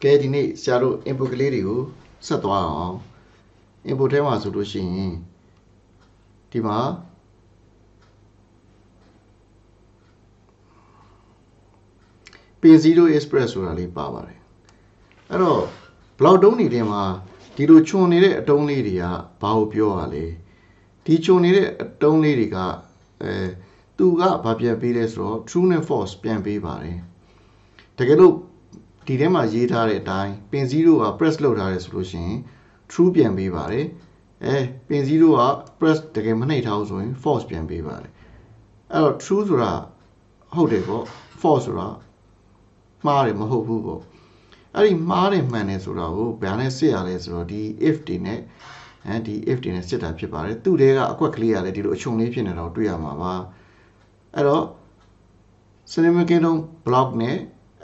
ကဲဒီနေ့ဆရာတို့ input ကလေးတွေကိုဆက်သွားအောင် input ထဲမှာဆိုလို့ရှိရင်ဒီမှာပင်0 express ဆိုတာလေးပါပါတယ်အဲ့တော့ဘလောက်တုံးနေတဲ့မှာဒီလိုခြုံနေတဲ့အတုံးလေးတွေကဘာကိုပြောရလဲဒီခြုံနေတဲ့အတုံးလေးတွေကသူကဘာပြန်ပေးလဲဆိုတော့ true နဲ့ false ပြန်ပေးပါတယ်တကယ်လို့ဒီထဲမှာရေးထားတဲ့အတိုင်းပင်0က press လုပ်ထားတယ်ဆိုလို့ရှိရင် true ပြန်ပေးပါတယ်ပင်0က press တကယ်မနှိပ်ထားဘူးဆိုရင် false ပြန်ပေးပါတယ်အဲ့တော့ true ဆိုတာဟုတ်တယ်ပေါ့ false ဆိုတာမှားတယ်မဟုတ်ဘူးပေါ့အဲ့ဒီမှားတယ်မှန်တယ်ဆိုတာကိုဘာနဲ့စစ်ရလဲဆိုတော့ဒီ if တွေနဲ့ဒီ if တွေနဲ့စစ်တာဖြစ်ပါတယ်သူ့တဲကအကွက်ကလေးရတယ်ဒီလိုအချုံလေးဖြစ်နေတော့တွေ့ရမှာပါအဲ့တော့ significant block နဲ့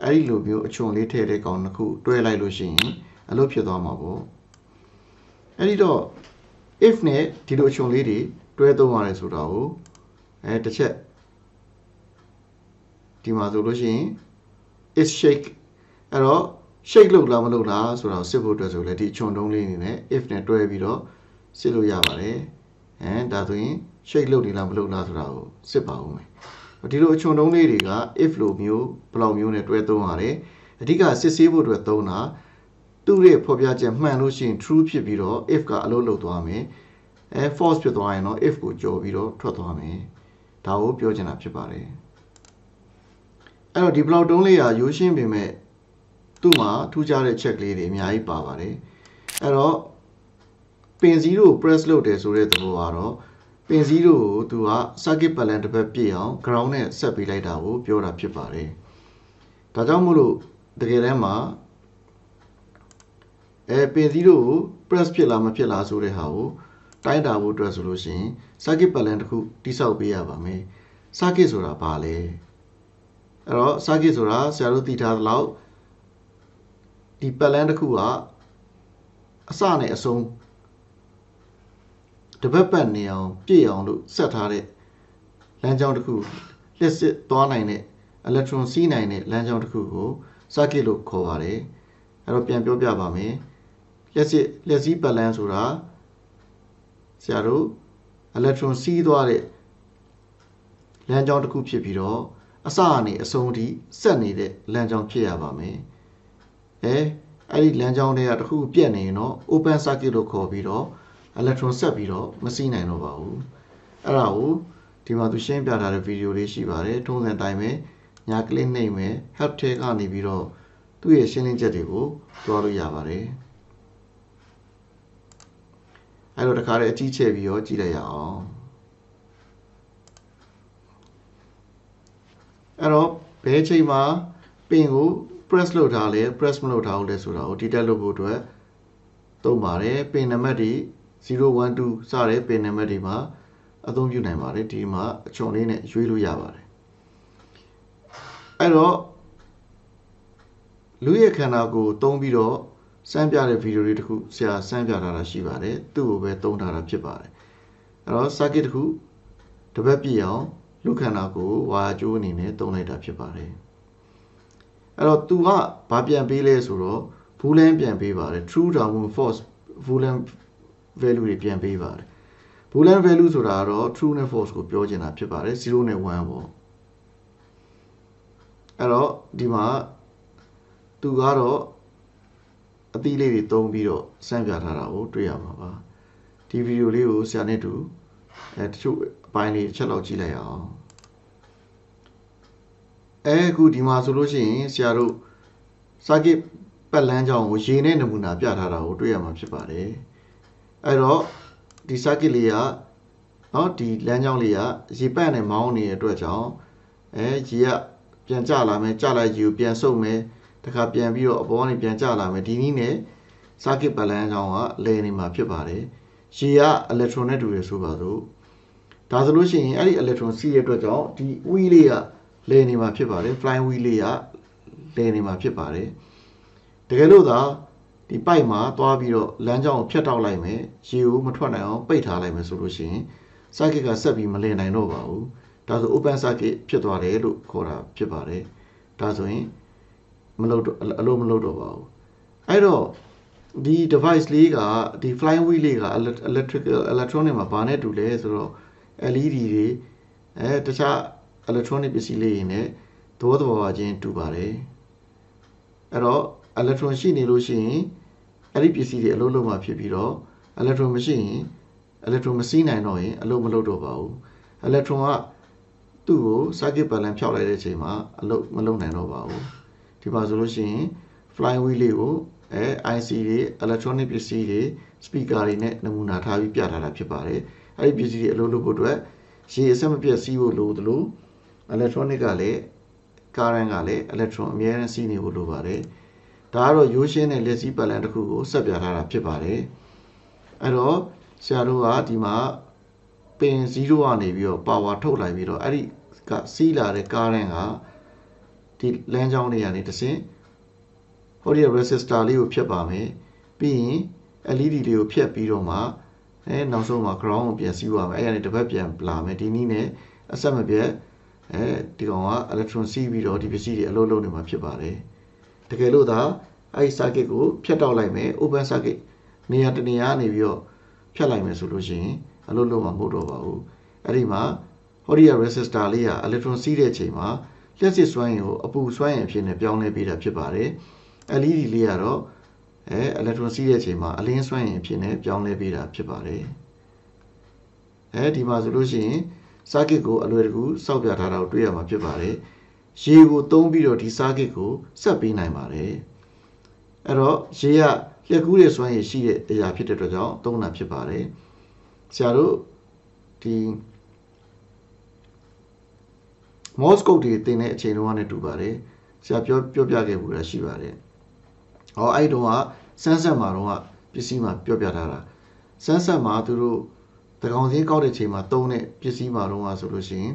အဲ့ဒီလိုမျိုးအချုံလေးထည့်တဲ့ကောင်တစ်ခုတွဲလိုက်လို့ရှိရင်အလုပ်ဖြစ်သွားမှာပေါ့အဲ့ဒီတော့ if နဲ့ဒီလိုအချုံလေးတွေတွဲသုံးရတယ်ဆိုတာကိုတစ်ချက်ဒီမှာဆိုလို့ရှိရင် is shake အဲ့တော့ shake လုပ်လားမလုပ်လားဆိုတော့စစ်ဖို့အတွက်ဆိုလဲဒီအချုံတုံးလေးနေနဲ့ if နဲ့တွဲပြီးတော့စစ်လို့ရပါတယ်ဒါဆိုရင် shake လုပ်နေလားမလုပ်လားဆိုတာကိုစစ်ပါဦးမယ်ဒီလိုအချုံတုံးလေးတွေက if လိုမျိုးဘယ်လောက်မျိုးနဲ့တွဲသုံးရတယ်အဓိကစစ်ဆေးဖို့အတွက်သုံးတာသူ့ရဲ့ဖော်ပြချက်မှန်လို့ရှိရင် true ဖြစ်ပြီးတော့ if ကအလုပ်လုပ်သွားမယ်false ဖြစ်သွားရင်တော့ if ကိုကြော်ပြီးတော့ထွက်သွားမယ်ဒါကိုပြောချင်တာဖြစ်ပါတယ်အဲ့တော့ဒီ block တုံးလေးကရိုးရှင်းပေမဲ့သူ့မှာထူးခြားတဲ့ချက်ကလေးတွေအများကြီးပါပါတယ်အဲ့တော့ပင်0 press လုပ်တယ်ဆိုတဲ့သဘောကတော့ပင်0ကိုသူက circuit balance တစ်ပတ်ပြည့်အောင် ground နဲ့ဆက်ပေးလိုက်တာကိုပြောတာဖြစ်ပါတယ်ဒါကြောင့်မို့လို့တကယ်တမ်းမှာပင်0ကို press ဖြစ်လားမဖြစ်လားဆိုတဲ့ဟာကိုတိုင်းတာဖို့အတွက်ဆိုလို့ရှိရင် circuit balance တစ်ခုတိစောက်ပေးရပါမယ် circuit ဆိုတာဘာလဲအဲ့တော့ circuit ဆိုတာဆရာတို့သိထားသလောက်ဒီ balance တစ်ခုကအစနဲ့အဆုံးတပတ်ပတ်နေအောင်ပြည့်အောင်လို့ဆက်ထားတဲ့လမ်းကြောင်းတစ်ခုလျှက်စစ်သွားနိုင်တဲ့ electron စီးနိုင်တဲ့လမ်းကြောင်းတစ်ခုကို circuit လို့ခေါ်ပါတယ်အဲ့တော့ပြန်ပြောပြပါမယ်လျှက်စီး balance ဆိုတာဆရာတို့ electron စီးသွားတဲ့လမ်းကြောင်းတစ်ခုဖြစ်ပြီးတော့အစကနေအဆုံးထိဆက်နေတဲ့လမ်းကြောင်းဖြစ်ရပါမယ်အဲ့ဒီလမ်းကြောင်းတွေကတစ်ခုပြတ်နေရင်တော့ open circuit လို့ခေါ်ပြီးတော့ electron ဆက်ပြီးတော့မစီးနိုင်တော့ပါဘူးအဲ့ဒါကိုဒီမှာသူရှင်းပြထားတဲ့ဗီဒီယိုလေးရှိပါတယ်ထုံးစံတိုင်းပဲညာကလစ်နှိပ်မယ် help ထဲကနေပြီးတော့သူ့ရဲ့ရှင်းလင်းချက်တွေကိုတွားလို့ရပါတယ်အဲ့တော့တခါတည်းအကြီးချဲ့ပြီးတော့ကြည့်လိုက်ရအောင်အဲ့တော့ဘယ်အချိန်မှာပင်ကို press လုပ်ထားလဲ press မလုပ်ထားဘူးလဲဆိုတာကို detail လုပ်ဖို့အတွက်သုံးပါတယ်ပင်နံပါတ်တွေ0 1 2စတဲ့ပင်နံပါတ်တွေမှာအသုံးပြုနိုင်ပါတယ်ဒီမှာအချုံလေးနဲ့ရွေးလို့ရပါတယ်အဲ့တော့လူရဲ့ခန္ဓာကိုယ်သုံးပြီးတော့စမ်းပြတဲ့ဗီဒီယိုလေးတစ်ခုဆရာစမ်းပြထားတာရှိပါတယ်သူ့ကိုပဲသုံးထားတာဖြစ်ပါတယ်အဲ့တော့ circuit တစ်ခုတစ်ပတ်ပြည့်အောင်လူခန္ဓာကိုယ်ဝါကြိုးအနေနဲ့သုံးလိုက်တာဖြစ်ပါတယ်အဲ့တော့သူကဘာပြန်ပေးလဲဆိုတော့ boolean ပြန်ပေးပါတယ် true ဒါမှမဟုတ် false boolean value တွေပြန်ပေးပါတယ် boolean value ဆိုတာကတော့ true နဲ့ false ကိုပြောချင်တာဖြစ်ပါတယ်0နဲ့1ပေါ့အဲ့တော့ဒီမှာသူကတော့အသီးလေးတွေသုံးပြီးတော့စမ်းပြထားတာကိုတွေ့ရမှာပါဒီဗီဒီယိုလေးကိုဆရာနဲ့တူတချို့အပိုင်းလေးတစ်ချက်လောက်ကြည့်လိုက်အောင်အခုဒီမှာဆိုလို့ရှိရင်ဆရာတို့ circuit ပတ်လမ်းကြောင်းကိုရေနဲ့နမူနာပြထားတာကိုတွေ့ရမှာဖြစ်ပါတယ်အဲ့တော့ဒီ circuit လေးကဒီလမ်းကြောင်းလေးကရေပတ်နဲ့မောင်းနေတဲ့အတွက်ကြောင့်ရေကပြန်ကျလာမယ်ကျလိုက်ရေကိုပြန်ဆုပ်မယ်တခါပြန်ပြီးတော့အပေါ်ကနေပြန်ကျလာမယ်ဒီနည်းနဲ့ circuit ပတ်လမ်းကြောင်းကလဲနေမှာဖြစ်ပါတယ်ရေက electron နဲ့တူတယ်ဆိုပါစို့ဒါဆိုလို့ရှိရင်အဲ့ဒီ electron စီးရဲ့အတွက်ကြောင့်ဒီ wheel လေးကလဲနေမှာဖြစ်ပါတယ် fly wheel လေးကလဲနေမှာဖြစ်ပါတယ်တကယ်လို့သာဒီပိုက်မှာသွားပြီးတော့လမ်းကြောင်းကိုဖြတ်တောက်လိုက်မယ်ရေကိုမထွက်နိုင်အောင်ပိတ်ထားလိုက်မယ်ဆိုလို့ရှိရင် circuit ကဆက်ပြီးမလဲနိုင်တော့ပါဘူးဒါဆို open circuit ဖြစ်သွားတယ်လို့ခေါ်တာဖြစ်ပါတယ်ဒါဆိုရင်အလုပ်မလုပ်တော့ပါဘူး အဲ့တော့ဒီ device လေးကဒီ flying wheel လေးက electronic မှာဘာနဲ့တူလဲဆိုတော့ LED တွေတခြား electronic ပစ္စည်းလေးတွေနဲ့သဘောတဘာချင်းတူပါတယ်အဲ့တော့ electron ရှိနေလို့ရှိရင်အဲ့ဒီပစ္စည်းတွေအလုပ်လုပ်မှာဖြစ်ပြီးတော့ electron မရှိရင် electron မစီးနိုင်တော့ရင်အလုပ်မလုပ်တော့ပါဘူး electron ကသူ့ကို circuit balance ဖြောက်လိုက်တဲ့အချိန်မှာအလုပ်မလုပ်နိုင်တော့ပါဘူးဒီမှာဆိုလို့ရှိရင် flying wheel လေးကိုIC တွေ electronic ပစ္စည်းတွေ speaker တွေနဲ့နမူနာထားပြီးပြထားတာဖြစ်ပါတယ်အဲ့ဒီပစ္စည်းတွေအလုပ်လုပ်ဖို့အတွက်ရေအဆက်မပြတ်စီးဖို့လိုသလို electronic ကလည်း current ကလည်း electron အမြဲတမ်းစီးနေဖို့လိုပါတယ်ဒါကတော့ရိုးရှင်းတဲ့လက်စီးပတ်လန်တစ်ခုကိုဆက်ပြထားတာဖြစ်ပါတယ်အဲ့တော့ဆရာတို့ကဒီမှာပင်0ကနေပြီးတော့ power ထုတ်လိုက်ပြီးတော့အဲ့ဒီကစီးလာတဲ့ current ကဒီလမ်းကြောင်းတွေကနေတစ်ဆင့်ဟိုဒီ resistor လေးကိုဖြတ်ပါမယ်ပြီးရင် LED လေးကိုဖြတ်ပြီးတော့မှနောက်ဆုံးမှာ ground ကိုပြန်စီးပါမယ်အဲ့ဒါနဲ့တစ်ပတ်ပြန်လာမယ်ဒီနည်းနဲ့အဆက်မပြတ်ဒီကောင်က electron စီးပြီးတော့ဒီပစ္စည်းတွေအလုပ်လုပ်နေမှာဖြစ်ပါတယ်တကယ်လို့သာအဲ့ဒီ circuit ကိုဖြတ်တောက်လိုက်မယ် open circuit နေရာတနေရာနေပြီးတော့ဖြတ်လိုက်မယ်ဆိုလို့ရှိရင်အလုပ်လုပ်မှာမဟုတ်တော့ပါဘူးအဲ့ဒီမှာဟိုဒီ resistor လေးက electron စီးတဲ့အချိန်မှာလျှက်စစ်စွမ်းရည်ကိုအပူစွမ်းရည်အဖြစ်နဲ့ပြောင်းလဲပေးတာဖြစ်ပါတယ် LED လေးကတော့electron စီးတဲ့အချိန်မှာအလင်းစွမ်းရည်အဖြစ်နဲ့ပြောင်းလဲပေးတာဖြစ်ပါတယ်ဒီမှာဆိုလို့ရှိရင် circuit ကိုအလွယ်တကူစောက်ပြထားတာကိုတွေ့ရမှာဖြစ်ပါတယ်ရေကိုသုံးပြီးတော့ဒီ circuit ကိုဆက်ပေးနိုင်ပါတယ်အဲ့တော့ရေကလျှက်ကူးတဲ့စွမ်းရည်ရှိတဲ့အရာဖြစ်တဲ့အတွက်ကြောင့်သုံးတာဖြစ်ပါတယ်ဆရာတို့ဒီ Morse code တွေသင်တဲ့အချိန်တုန်းကလည်းတူပါတယ်ဆရာပြောပြခဲ့မှုလည်းရှိပါတယ်အဲ့တုန်းကစမ်းဆက်မှာတော့ပစ္စည်းမှာပြောပြထားတာစမ်းဆက်မှာသူတို့တကောင်စင်းကောက်တဲ့ချိန်မှာသုံးတဲ့ပစ္စည်းမှာတော့ဆိုလို့ရှိရင်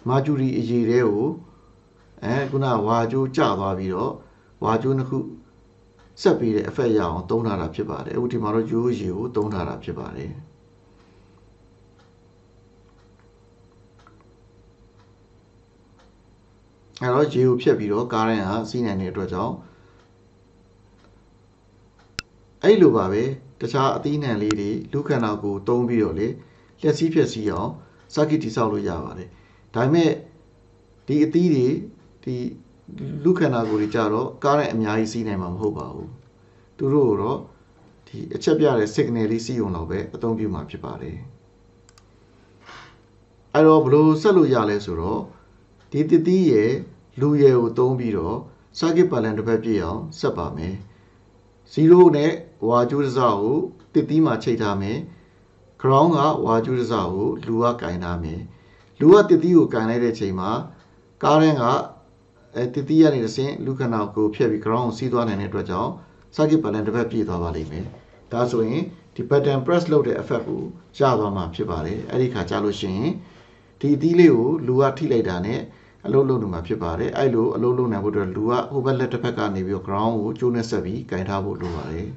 မာကျူရီအရည်တွေကိုခုနဝါကျိုးကျသွားပြီးတော့ဝါကျိုးနှစ်ခုဆက်ပြီးတဲ့အဖက်ရအောင်သုံးထားတာဖြစ်ပါတယ်အခုဒီမှာတော့ရိုးရည်ကိုသုံးထားတာဖြစ်ပါတယ်အဲ့တော့ရေကိုဖြတ်ပြီးတော့ကားရင်ဟာစီးနိုင်တဲ့အတွက်ကြောင့်အဲ့လိုပါပဲတခြားအသီးနှံလေးတွေလူခန္ဓာကိုသုံးပြီးတော့လေလျှက်စီးဖြက်စီးအောင် circuit တိဆောက်လို့ရပါတယ်ဒါပေမဲ့ဒီအသီးတွေဒီလူခန္ဓာကိုတွေကြတော့ကားရင်အများကြီးစီးနိုင်မှာမဟုတ်ပါဘူးသူတို့ကတော့ဒီအချက်ပြတဲ့ signal လေးစီးုံတော့ပဲအသုံးပြုမှာဖြစ်ပါတယ်အဲ့တော့ဘယ်လိုဆက်လို့ရလဲဆိုတော့ဒီတတိရဲ့လူရဲ့ကိုသုံးပြီးတော့ circuit balance တစ်ပတ်ပြည့်အောင်ဆက်ပါမယ်0နဲ့ဝါကျိုးတစ်စကိုတတိမှာချိန်ထားမယ် ground ကဝါကျိုးတစ်စကိုလူကကင်ထားမယ်လူကတတိကိုကင်လိုက်တဲ့ချိန်မှာကားရန်ကတတိရနေတစ်ဆင့်လူခန္ဓာကိုဖြတ်ပြီး ground ကိုစီးသွားနိုင်တဲ့အတွက်ကြောင့် circuit balance တစ်ပတ်ပြည့်သွားပါလိမ့်မယ်ဒါဆိုရင်ဒီ button press လုပ်တဲ့ effect ကိုရသွားမှာဖြစ်ပါတယ်အဲ့ဒီခါကြာလို့ရှိရင်ဒီအသီးလေးကိုလူကထိလိုက်တာနဲ့အလုံးလုံးနေမှာဖြစ်ပါတယ်အဲ့လိုအလုံးလုံးနိုင်ဖို့အတွက်လူကဟိုဘက်လက်တစ်ဖက်ကနေပြီးတော့ ground ကိုကျိုးနဲ့ဆက်ပြီးကင်ထားဖို့လိုပါတယ်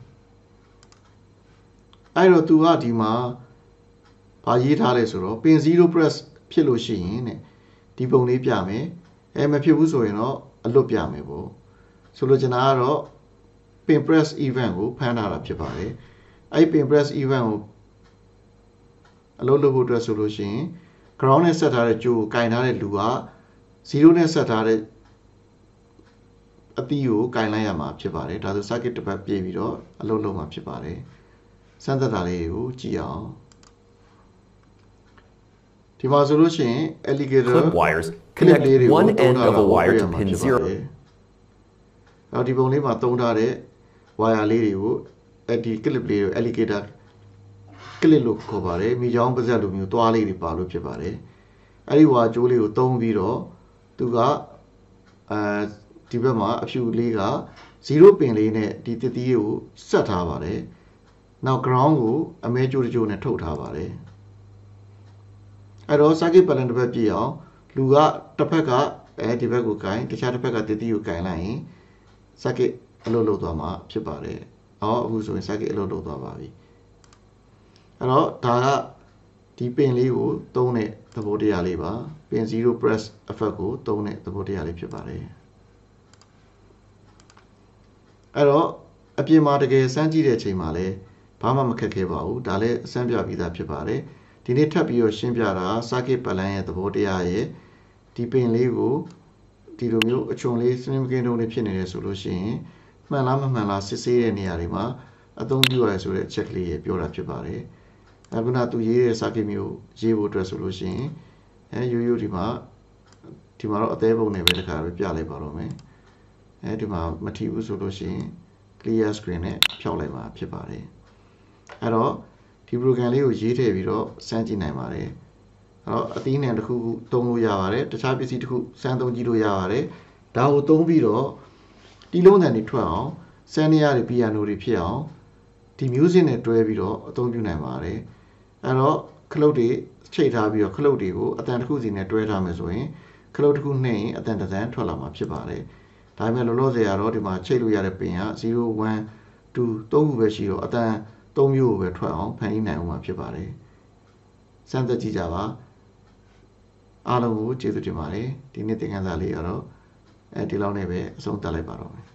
အဲ့တော့သူကဒီမှာဘာရေးထားလဲဆိုတော့ပင်0 press ဖြစ်လို့ရှိရင်တဲ့ဒီပုံလေးပြမယ်မဖြစ်ဘူးဆိုရင်တော့အလွတ်ပြမယ်ပေါ့ဆိုလိုချင်တာကတော့ပင် press event ကိုဖမ်းထားတာဖြစ်ပါတယ်အဲ့ပင် press event ကိုအလုံးလုပ်ဖို့အတွက်ဆိုလို့ရှိရင် ground နဲ့ဆက်ထားတဲ့ကြိုးကိုကင်ထားတဲ့လူက0နဲ့ဆက်ထားတဲ့အသီးကိုကင်လိုက်ရမှာဖြစ်ပါတယ်ဒါဆို circuit တစ်ပတ်ပြည့်ပြီးတော့အလုံးလုံးမှာဖြစ်ပါတယ်စမ်းသပ်တာလေးကိုကြည့်အောင်ဒီမှာဆိုလို့ရှိရင် alligator Clip wires connect one end of a wire to pin 0နောက်ဒီပုံလေးမှာသုံးထားတဲ့ wire လေးတွေကိုဒီ clip လေးကို alligator clip လို့ခေါ်ပါတယ်မိချောင်းပါးစပ်လိုမျိုးသွားလေးတွေပါလို့ဖြစ်ပါတယ်အဲ့ဒီဝါကျိုးလေးကိုသုံးပြီးတော့သူကဒီဘက်မှာအဖြူလေးက0ပင်လေးနဲ့ဒီတတိကိုဆက်ထားပါတယ်နောက် ground ကိုအမဲကျိုးတကျိုးနဲ့ထုတ်ထားပါတယ်အဲ့တော့ circuit balance တစ်ဖက်ပြည့်အောင်လူကတစ်ဖက်ကဒီဘက်ကိုကင်တခြားတစ်ဖက်ကတတိကိုကင်လိုက်ရင် circuit အလုပ်လုပ်သွားမှာဖြစ်ပါတယ်အခုဆိုရင် circuit အလုပ်လုပ်သွားပါပြီအဲ့တော့ဒါကဒီပင်လေးကိုသုံးတဲ့သဘောတရားလေးပါပင်0 press effect ကိုသုံးတဲ့သဘောတရားလေးဖြစ်ပါတယ်အဲ့တော့ ပြင်မှာတကယ်စမ်းကြည့်တဲ့အချိန်မှာလည်းဘာမှမခက်ခဲပါဘူးဒါလည်းအစမ်းပြပြီးသားဖြစ်ပါတယ်ဒီနေ့ထပ်ပြီးတော့ရှင်းပြတာ circuit ပတ်လန်းရဲ့သဘောတရားရဲ့ဒီပင်လေးကိုဒီလိုမျိုးအချွန်လေးစနစ်မကင်းတုံးလေးဖြစ်နေတယ်ဆိုလို့ရှိရင်မှန်လားမမှန်လားစစ်ဆေးတဲ့နေရာတွေမှာအသုံးပြုရဲဆိုတဲ့အချက်ကလေးရေပြောတာဖြစ်ပါတယ်အခုနသူရေးတဲ့ circuit မျိုးရေးဖို့အတွက်ဆိုလို့ရှိရင်ရိုးရိုးဒီမှာတော့အသေးပုံနဲ့ပဲတခါပဲပြလိုက်ပါတော့မယ်ဒီမှာမထီဘူးဆိုလို့ရှိရင် clear screen နဲ့ဖြောက်လိုက်မှာဖြစ်ပါတယ်အဲ့တော့ဒီ program လေးကိုရေးထည့်ပြီးတော့စမ်းကြည့်နိုင်ပါတယ်အဲ့တော့အသီးနှံတစ်ခုခုသုံးလို့ရပါတယ်တခြားပစ္စည်းတစ်ခုစမ်းသုံးကြည့်လို့ရပါတယ်ဒါကိုသုံးပြီးတော့တီးလုံးတန်တွေထွက်အောင်စမ်းနေရတဲ့ပီယာနိုတွေဖြစ်အောင်ဒီ music နဲ့တွဲပြီးတော့အသုံးပြုနိုင်ပါတယ်အဲ့တော့ခလုတ်တွေချိန်ထားပြီးတော့ခလုတ်တွေကိုအတန်တစ်ခုစီနဲ့တွဲထားမယ်ဆိုရင်ခလုတ်တစ်ခုနှိမ့်ရင်အတန်တစ်တန်ထွက်လာမှာဖြစ်ပါတယ်ဒါပေမဲ့လောလောဆယ်ကတော့ဒီမှာချိန်လို့ရတဲ့ပင်က0 1 2 3ခုပဲရှိတော့အတန်3မျိုးကိုပဲထွက်အောင်ဖန်တီးနိုင်အောင်မှာဖြစ်ပါတယ်စမ်းသပ်ကြည့်ကြပါအားလုံးကိုကျေးဇူးတင်ပါတယ်ဒီနေ့သင်ခန်းစာလေးကတော့ဒီလောက်နဲ့ပဲအဆုံးသတ်လိုက်ပါတော့မယ်